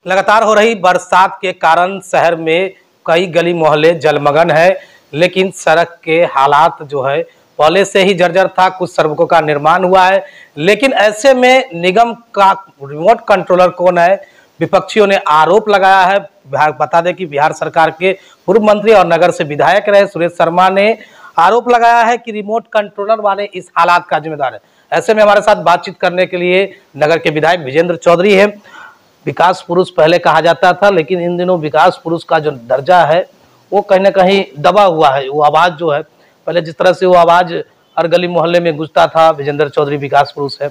लगातार हो रही बरसात के कारण शहर में कई गली मोहल्ले जलमग्न है, लेकिन सड़क के हालात जो है पहले से ही जर्जर था। कुछ सड़कों का निर्माण हुआ है, लेकिन ऐसे में निगम का रिमोट कंट्रोलर कौन है? विपक्षियों ने आरोप लगाया है। बता दें कि बिहार सरकार के पूर्व मंत्री और नगर से विधायक रहे सुरेश शर्मा ने आरोप लगाया है कि रिमोट कंट्रोलर वाले इस हालात का जिम्मेदार है। ऐसे में हमारे साथ बातचीत करने के लिए नगर के विधायक विजेंद्र चौधरी है। विकास पुरुष पहले कहा जाता था, लेकिन इन दिनों विकास पुरुष का जो दर्जा है वो कहीं ना कहीं दबा हुआ है। वो आवाज़ जो है, पहले जिस तरह से वो आवाज़ हर गली मोहल्ले में गूंजता था, विजेंद्र चौधरी विकास पुरुष है,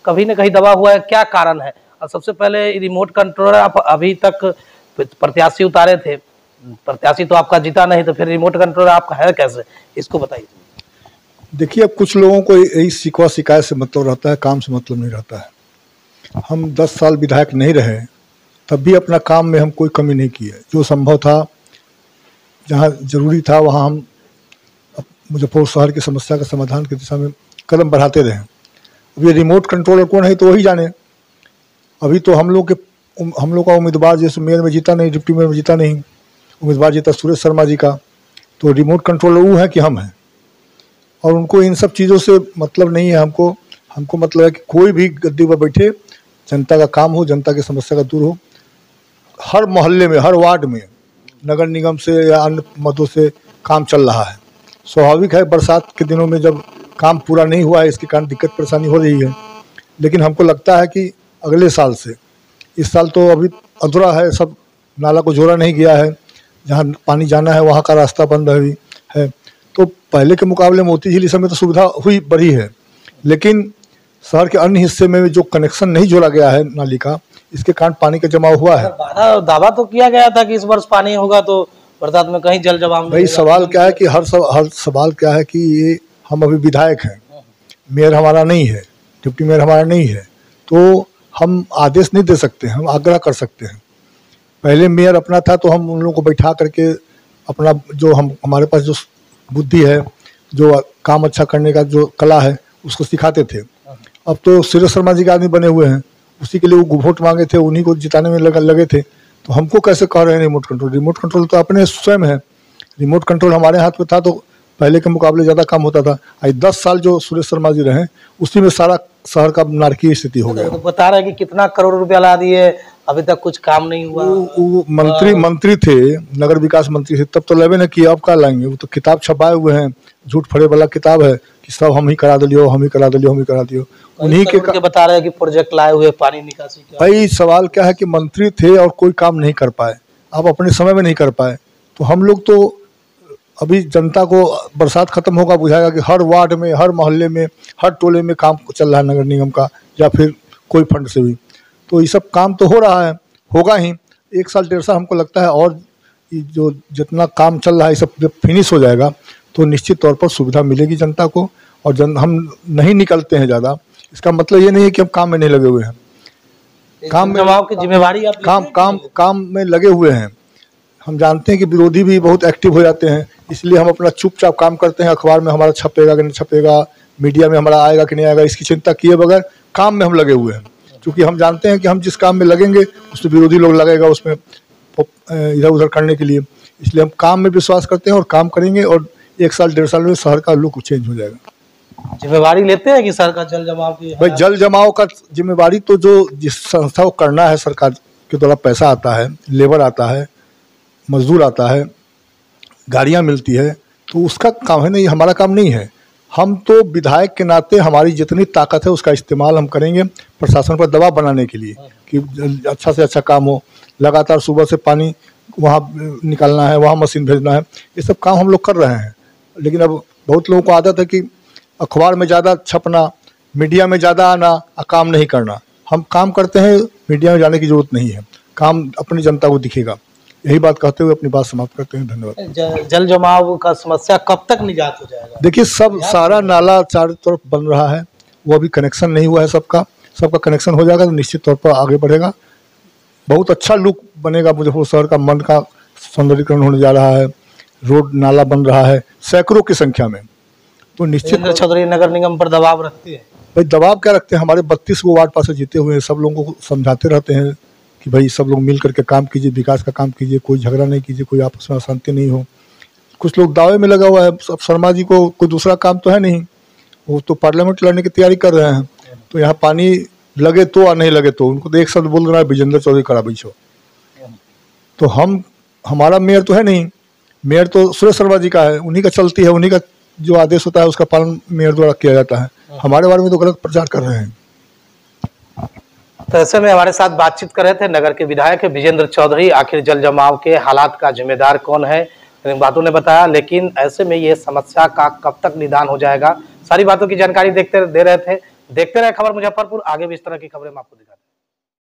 कहीं ना कहीं दबा हुआ है। क्या कारण है? और सबसे पहले रिमोट कंट्रोलर आप अभी तक प्रत्याशी उतारे थे, प्रत्याशी तो आपका जीता नहीं, तो फिर रिमोट कंट्रोलर आपका है कैसे? इसको बताइए। देखिए, अब कुछ लोगों को यही शिकवा शिकायत से मतलब रहता है, काम से मतलब नहीं रहता है। हम 10 साल विधायक नहीं रहे, तब भी अपना काम में हम कोई कमी नहीं की है। जो संभव था, जहाँ जरूरी था, वहाँ हम मुजफ्फरपुर शहर की समस्या का समाधान की दिशा में कदम बढ़ाते रहे। अब ये रिमोट कंट्रोलर कौन है तो वही जाने। अभी तो हम लोग का उम्मीदवार जैसे मेयर में जीता नहीं, डिप्टी मेयर में जीता नहीं, उम्मीदवार जीता सुरेश शर्मा जी का। तो रिमोट कंट्रोलर वो है कि हम हैं, और उनको इन सब चीज़ों से मतलब नहीं है। हमको मतलब है कि कोई भी गद्दी पर बैठे, जनता का काम हो, जनता की समस्या का दूर हो। हर मोहल्ले में, हर वार्ड में नगर निगम से या अन्य मदों से काम चल रहा है। स्वाभाविक है, बरसात के दिनों में जब काम पूरा नहीं हुआ है, इसके कारण दिक्कत परेशानी हो रही है। लेकिन हमको लगता है कि अगले साल से, इस साल तो अभी अधूरा है, सब नाला को जोड़ा नहीं गया है, जहाँ पानी जाना है वहाँ का रास्ता बंद है। तो पहले के मुकाबले मोती झील इस समय तो सुविधा हुई बढ़ी है, लेकिन शहर के अन्य हिस्से में जो कनेक्शन नहीं जोड़ा गया है नाली का, इसके कारण पानी का जमाव हुआ है। दावा तो किया गया था कि इस वर्ष पानी होगा, तो बरसात में कहीं जल जमाव। भाई सवाल क्या है कि हर सवाल क्या है कि ये हम अभी विधायक हैं, मेयर हमारा नहीं है, डिप्टी मेयर हमारा नहीं है, तो हम आदेश नहीं दे सकते, हम आग्रह कर सकते हैं। पहले मेयर अपना था तो हम उन लोगों को बैठा करके अपना जो हमारे पास जो बुद्धि है, जो काम अच्छा करने का जो कला है, उसको सिखाते थे। अब तो सुरेश शर्मा जी के आदमी बने हुए हैं, उसी के लिए वो वोट मांगे थे, उन्हीं को जिताने में लगे थे। तो हमको कैसे कह रहे हैं रिमोट कंट्रोल? रिमोट कंट्रोल तो अपने स्वयं है। रिमोट कंट्रोल हमारे हाथ में था तो पहले के मुकाबले ज़्यादा काम होता था। आज 10 साल जो सुरेश शर्मा जी रहे, उसी में सारा शहर का नारकीय स्थिति हो गया। तो बता रहे हैं कि कितना करोड़ रुपया ला दिए, अभी तक कुछ काम नहीं हुआ। वो मंत्री थे, नगर विकास मंत्री थे, तब तो लेवे न किया, अब क्या लाएंगे? वो तो किताब छपाए हुए हैं, झूठ फड़े वाला किताब है कि सब हम ही करा दियो, हम ही करा दियो, हम ही करा दियो। उन्हीं के बता रहे हैं कि प्रोजेक्ट लाए हुए पानी निकासी का। भाई सवाल क्या है कि मंत्री थे और कोई काम नहीं कर पाए, आप अपने समय में नहीं कर पाए। तो हम लोग तो अभी जनता को बरसात खत्म होगा बुझाएगा कि हर वार्ड में, हर मोहल्ले में, हर टोले में काम चल रहा है नगर निगम का, या फिर कोई फंड से भी। तो ये सब काम तो हो रहा है, होगा ही। 1 साल 1.5 साल हमको लगता है, और जो जितना काम चल रहा है सब जब फिनिश हो जाएगा तो निश्चित तौर पर सुविधा मिलेगी जनता को। और हम नहीं निकलते हैं ज़्यादा, इसका मतलब ये नहीं है कि हम काम में नहीं लगे हुए हैं। काम में की जिम्मेवारी आप काम में लगे हुए हैं। हम जानते हैं कि विरोधी भी बहुत एक्टिव हो जाते हैं, इसलिए हम अपना चुपचाप काम करते हैं। अखबार में हमारा छपेगा कि नहीं छपेगा, मीडिया में हमारा आएगा कि नहीं आएगा, इसकी चिंता किए बगैर काम में हम लगे हुए हैं। क्योंकि हम जानते हैं कि हम जिस काम में लगेंगे उसमें विरोधी लोग लगेगा उसमें इधर उधर करने के लिए। इसलिए हम काम में विश्वास करते हैं और काम करेंगे, और 1 साल 1.5 साल में शहर का लुक चेंज हो जाएगा। जिम्मेवारी लेते हैं कि शहर का जल जमाव की? भाई जल जमाव का जिम्मेवारी तो जो जिस संस्था को करना है, सरकार के द्वारा पैसा आता है, लेबर आता है, मजदूर आता है, गाड़ियाँ मिलती है, तो उसका काम है ना, ये हमारा काम नहीं है। हम तो विधायक के नाते हमारी जितनी ताकत है उसका इस्तेमाल हम करेंगे प्रशासन पर दबाव बनाने के लिए कि अच्छा से अच्छा काम हो। लगातार सुबह से पानी वहाँ निकालना है, वहाँ मशीन भेजना है, ये सब काम हम लोग कर रहे हैं। लेकिन अब बहुत लोगों को आदत है कि अखबार में ज़्यादा छपना, मीडिया में ज़्यादा आना और काम नहीं करना। हम काम करते हैं, मीडिया में जाने की जरूरत नहीं है, काम अपनी जनता को दिखेगा। यही बात कहते हुए अपनी बात समाप्त करते हैं। धन्यवाद। जल जमाव का समस्या कब तक निजात हो जाएगा? देखिए, सारा नाला चारों तरफ बन रहा है, वो अभी कनेक्शन नहीं हुआ है सबका कनेक्शन हो जाएगा तो निश्चित तौर पर आगे बढ़ेगा। बहुत अच्छा लुक बनेगा, मुजफ्फरपुर शहर का मन का सौंदर्यीकरण होने जा रहा है। रोड नाला बन रहा है सैकड़ों की संख्या में। तो निश्चित चौधरी नगर निगम पर दबाव रखते हैं। भाई दबाव क्या रखते हैं, हमारे 32 को वार्ड पास जीते हुए हैं, सब लोगों को समझाते रहते हैं, कि भाई सब लोग मिल करके काम कीजिए, विकास का काम कीजिए, कोई झगड़ा नहीं कीजिए, कोई आपस में अशांति नहीं हो। कुछ लोग दावे में लगा हुआ है। अब शर्मा जी को कोई दूसरा काम तो है नहीं, वो तो पार्लियामेंट लड़ने की तैयारी कर रहे हैं। तो यहाँ पानी लगे तो और नहीं लगे तो उनको तो एक शब्द बोल रहा है विजेंद्र चौधरी करा बैठो। तो हमारा मेयर तो है नहीं, मेयर तो सुरेश शर्मा जी का है, उन्हीं का चलती है, उन्हीं का जो आदेश होता है उसका पालन मेयर द्वारा किया जाता है। हमारे बारे में तो गलत प्रचार कर रहे हैं। तो ऐसे में हमारे साथ बातचीत कर रहे थे नगर के विधायक विजेंद्र चौधरी। आखिर जल जमाव के हालात का जिम्मेदार कौन है, इन बातों ने बताया। लेकिन ऐसे में ये समस्या का कब तक निदान हो जाएगा, सारी बातों की जानकारी दे रहे थे। देखते रहे खबर मुजफ्फरपुर, आगे भी इस तरह की खबरें हम आपको दिखाते हैं।